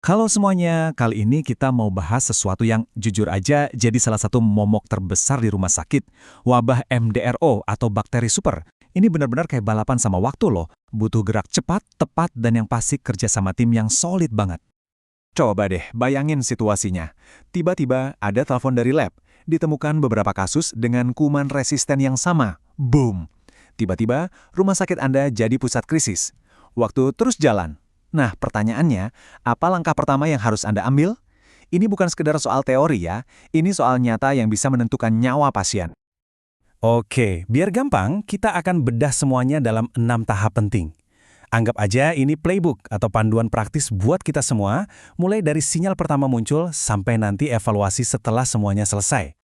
Halo semuanya, kali ini kita mau bahas sesuatu yang jujur aja jadi salah satu momok terbesar di rumah sakit. Wabah MDRO atau bakteri super. Ini benar-benar kayak balapan sama waktu loh. Butuh gerak cepat, tepat, dan yang pasti kerja sama tim yang solid banget. Coba deh bayangin situasinya. Tiba-tiba ada telepon dari lab. Ditemukan beberapa kasus dengan kuman resisten yang sama. Boom! Tiba-tiba rumah sakit Anda jadi pusat krisis. Waktu terus jalan. Nah, pertanyaannya, apa langkah pertama yang harus Anda ambil? Ini bukan sekedar soal teori ya, ini soal nyata yang bisa menentukan nyawa pasien. Oke, biar gampang, kita akan bedah semuanya dalam 6 tahap penting. Anggap aja ini playbook atau panduan praktis buat kita semua, mulai dari sinyal pertama muncul sampai nanti evaluasi setelah semuanya selesai.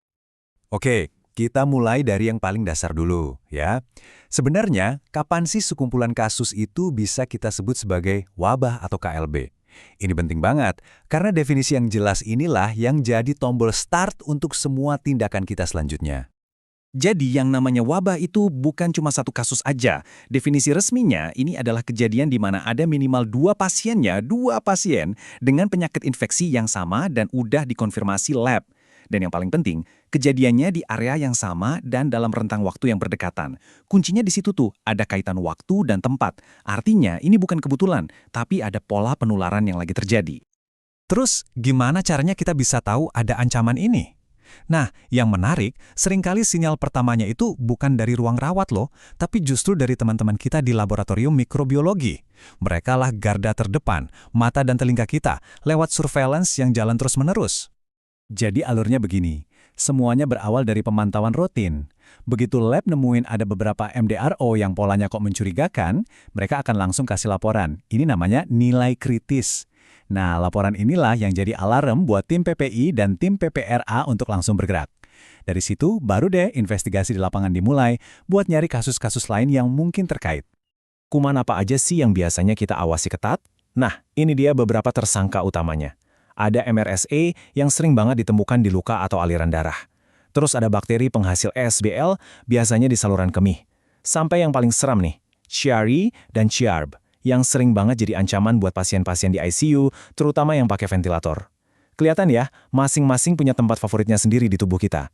Oke, kita mulai dari yang paling dasar dulu, ya. Sebenarnya, kapan sih sekumpulan kasus itu bisa kita sebut sebagai wabah atau KLB? Ini penting banget, karena definisi yang jelas inilah yang jadi tombol start untuk semua tindakan kita selanjutnya. Jadi yang namanya wabah itu bukan cuma satu kasus aja. Definisi resminya ini adalah kejadian di mana ada minimal dua pasien dengan penyakit infeksi yang sama dan udah dikonfirmasi lab. Dan yang paling penting, kejadiannya di area yang sama dan dalam rentang waktu yang berdekatan. Kuncinya di situ tuh, ada kaitan waktu dan tempat. Artinya ini bukan kebetulan, tapi ada pola penularan yang lagi terjadi. Terus, gimana caranya kita bisa tahu ada ancaman ini? Nah, yang menarik, seringkali sinyal pertamanya itu bukan dari ruang rawat loh, tapi justru dari teman-teman kita di laboratorium mikrobiologi. Mereka lah garda terdepan, mata dan telinga kita, lewat surveillance yang jalan terus-menerus. Jadi alurnya begini, semuanya berawal dari pemantauan rutin. Begitu lab nemuin ada beberapa MDRO yang polanya kok mencurigakan, mereka akan langsung kasih laporan. Ini namanya nilai kritis. Nah, laporan inilah yang jadi alarm buat tim PPI dan tim PPRA untuk langsung bergerak. Dari situ, baru deh investigasi di lapangan dimulai buat nyari kasus-kasus lain yang mungkin terkait. Kuman apa aja sih yang biasanya kita awasi ketat? Nah, ini dia beberapa tersangka utamanya. Ada MRSA yang sering banget ditemukan di luka atau aliran darah. Terus ada bakteri penghasil ESBL, biasanya di saluran kemih. Sampai yang paling seram nih, Chiari dan Chiarb, yang sering banget jadi ancaman buat pasien-pasien di ICU, terutama yang pakai ventilator. Kelihatan ya, masing-masing punya tempat favoritnya sendiri di tubuh kita.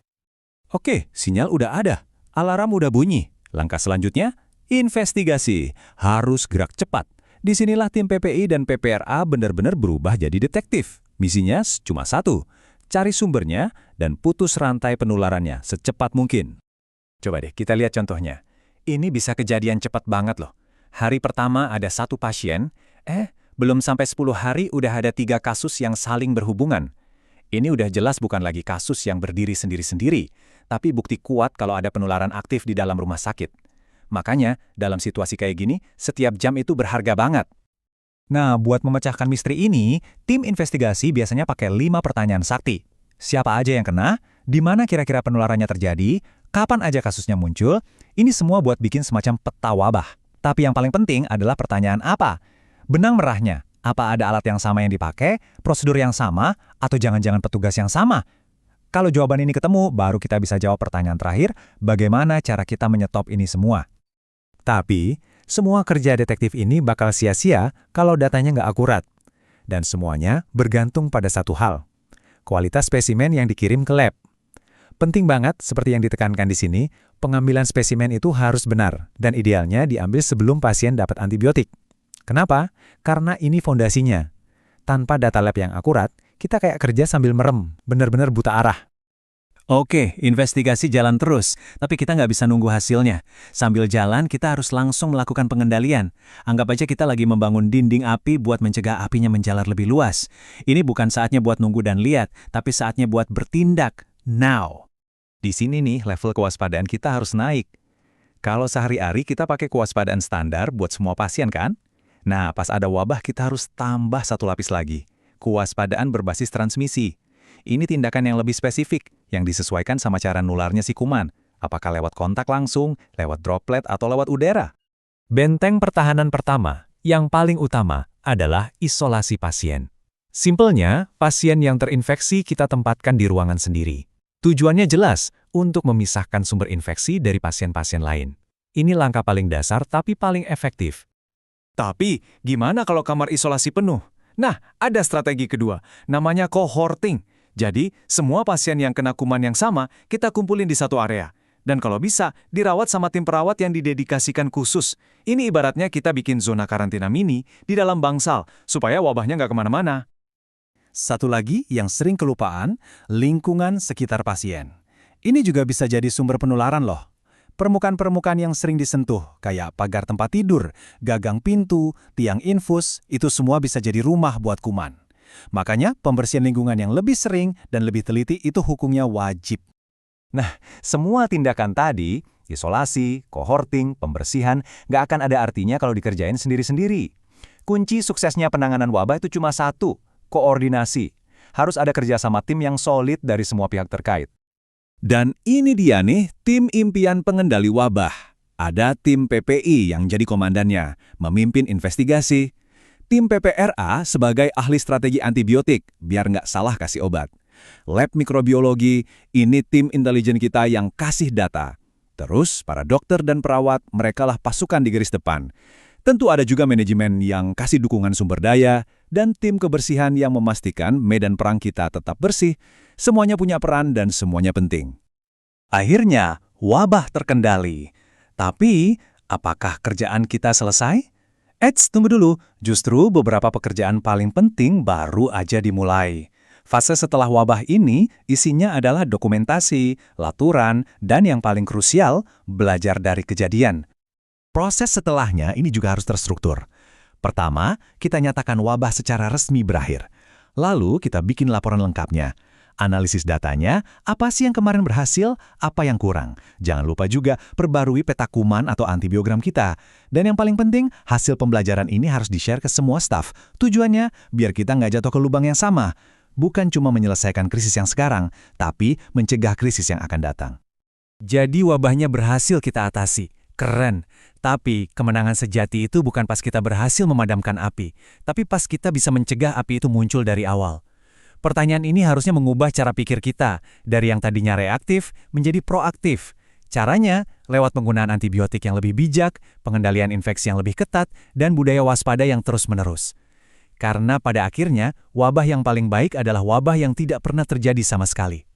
Oke, sinyal udah ada, alarm udah bunyi. Langkah selanjutnya, investigasi. Harus gerak cepat. Disinilah tim PPI dan PPRA benar-benar berubah jadi detektif. Misinya cuma satu, cari sumbernya dan putus rantai penularannya secepat mungkin. Coba deh kita lihat contohnya. Ini bisa kejadian cepat banget loh. Hari pertama ada satu pasien, belum sampai 10 hari udah ada 3 kasus yang saling berhubungan. Ini udah jelas bukan lagi kasus yang berdiri sendiri-sendiri, tapi bukti kuat kalau ada penularan aktif di dalam rumah sakit. Makanya, dalam situasi kayak gini, setiap jam itu berharga banget. Nah, buat memecahkan misteri ini, tim investigasi biasanya pakai 5 pertanyaan sakti. Siapa aja yang kena? Di mana kira-kira penularannya terjadi? Kapan aja kasusnya muncul? Ini semua buat bikin semacam peta wabah. Tapi yang paling penting adalah pertanyaan apa? Benang merahnya. Apa ada alat yang sama yang dipakai? Prosedur yang sama? Atau jangan-jangan petugas yang sama? Kalau jawaban ini ketemu, baru kita bisa jawab pertanyaan terakhir, bagaimana cara kita menyetop ini semua? Tapi, semua kerja detektif ini bakal sia-sia kalau datanya nggak akurat. Dan semuanya bergantung pada satu hal. Kualitas spesimen yang dikirim ke lab. Penting banget, seperti yang ditekankan di sini, pengambilan spesimen itu harus benar, dan idealnya diambil sebelum pasien dapat antibiotik. Kenapa? Karena ini fondasinya. Tanpa data lab yang akurat, kita kayak kerja sambil merem, benar-benar buta arah. Oke, investigasi jalan terus, tapi kita nggak bisa nunggu hasilnya. Sambil jalan, kita harus langsung melakukan pengendalian. Anggap aja kita lagi membangun dinding api buat mencegah apinya menjalar lebih luas. Ini bukan saatnya buat nunggu dan lihat, tapi saatnya buat bertindak. Now. Di sini nih, level kewaspadaan kita harus naik. Kalau sehari-hari kita pakai kewaspadaan standar buat semua pasien kan? Nah, pas ada wabah kita harus tambah satu lapis lagi. Kewaspadaan berbasis transmisi. Ini tindakan yang lebih spesifik, yang disesuaikan sama cara nularnya si kuman. Apakah lewat kontak langsung, lewat droplet, atau lewat udara? Benteng pertahanan pertama, yang paling utama, adalah isolasi pasien. Simpelnya, pasien yang terinfeksi kita tempatkan di ruangan sendiri. Tujuannya jelas, untuk memisahkan sumber infeksi dari pasien-pasien lain. Ini langkah paling dasar tapi paling efektif. Tapi, gimana kalau kamar isolasi penuh? Nah, ada strategi kedua, namanya cohorting. Jadi, semua pasien yang kena kuman yang sama, kita kumpulin di satu area. Dan kalau bisa, dirawat sama tim perawat yang didedikasikan khusus. Ini ibaratnya kita bikin zona karantina mini di dalam bangsal, supaya wabahnya nggak kemana-mana. Satu lagi yang sering kelupaan, lingkungan sekitar pasien. Ini juga bisa jadi sumber penularan loh. Permukaan-permukaan yang sering disentuh, kayak pagar tempat tidur, gagang pintu, tiang infus, itu semua bisa jadi rumah buat kuman. Makanya, pembersihan lingkungan yang lebih sering dan lebih teliti itu hukumnya wajib. Semua tindakan tadi, isolasi, cohorting, pembersihan, nggak akan ada artinya kalau dikerjain sendiri-sendiri. Kunci suksesnya penanganan wabah itu cuma satu, koordinasi. Harus ada kerjasama tim yang solid dari semua pihak terkait. Dan ini dia nih, tim impian pengendali wabah. Ada tim PPI yang jadi komandannya, memimpin investigasi. Tim PPRA sebagai ahli strategi antibiotik, biar nggak salah kasih obat. Lab mikrobiologi, ini tim intelijen kita yang kasih data. Terus, para dokter dan perawat, merekalah pasukan di garis depan. Tentu ada juga manajemen yang kasih dukungan sumber daya, dan tim kebersihan yang memastikan medan perang kita tetap bersih. Semuanya punya peran dan semuanya penting. Akhirnya, wabah terkendali. Tapi, apakah kerjaan kita selesai? Tunggu dulu, justru beberapa pekerjaan paling penting baru aja dimulai. Fase setelah wabah ini isinya adalah dokumentasi, laturan, dan yang paling krusial, belajar dari kejadian. Proses setelahnya ini juga harus terstruktur. Pertama, kita nyatakan wabah secara resmi berakhir. Lalu kita bikin laporan lengkapnya. Analisis datanya, apa sih yang kemarin berhasil, apa yang kurang. Jangan lupa juga perbarui peta kuman atau antibiogram kita. Dan yang paling penting, hasil pembelajaran ini harus di-share ke semua staf. Tujuannya, biar kita nggak jatuh ke lubang yang sama. Bukan cuma menyelesaikan krisis yang sekarang, tapi mencegah krisis yang akan datang. Jadi wabahnya berhasil kita atasi. Keren. Tapi kemenangan sejati itu bukan pas kita berhasil memadamkan api, tapi pas kita bisa mencegah api itu muncul dari awal. Pertanyaan ini harusnya mengubah cara pikir kita, dari yang tadinya reaktif menjadi proaktif. Caranya, lewat penggunaan antibiotik yang lebih bijak, pengendalian infeksi yang lebih ketat, dan budaya waspada yang terus-menerus. Karena pada akhirnya, wabah yang paling baik adalah wabah yang tidak pernah terjadi sama sekali.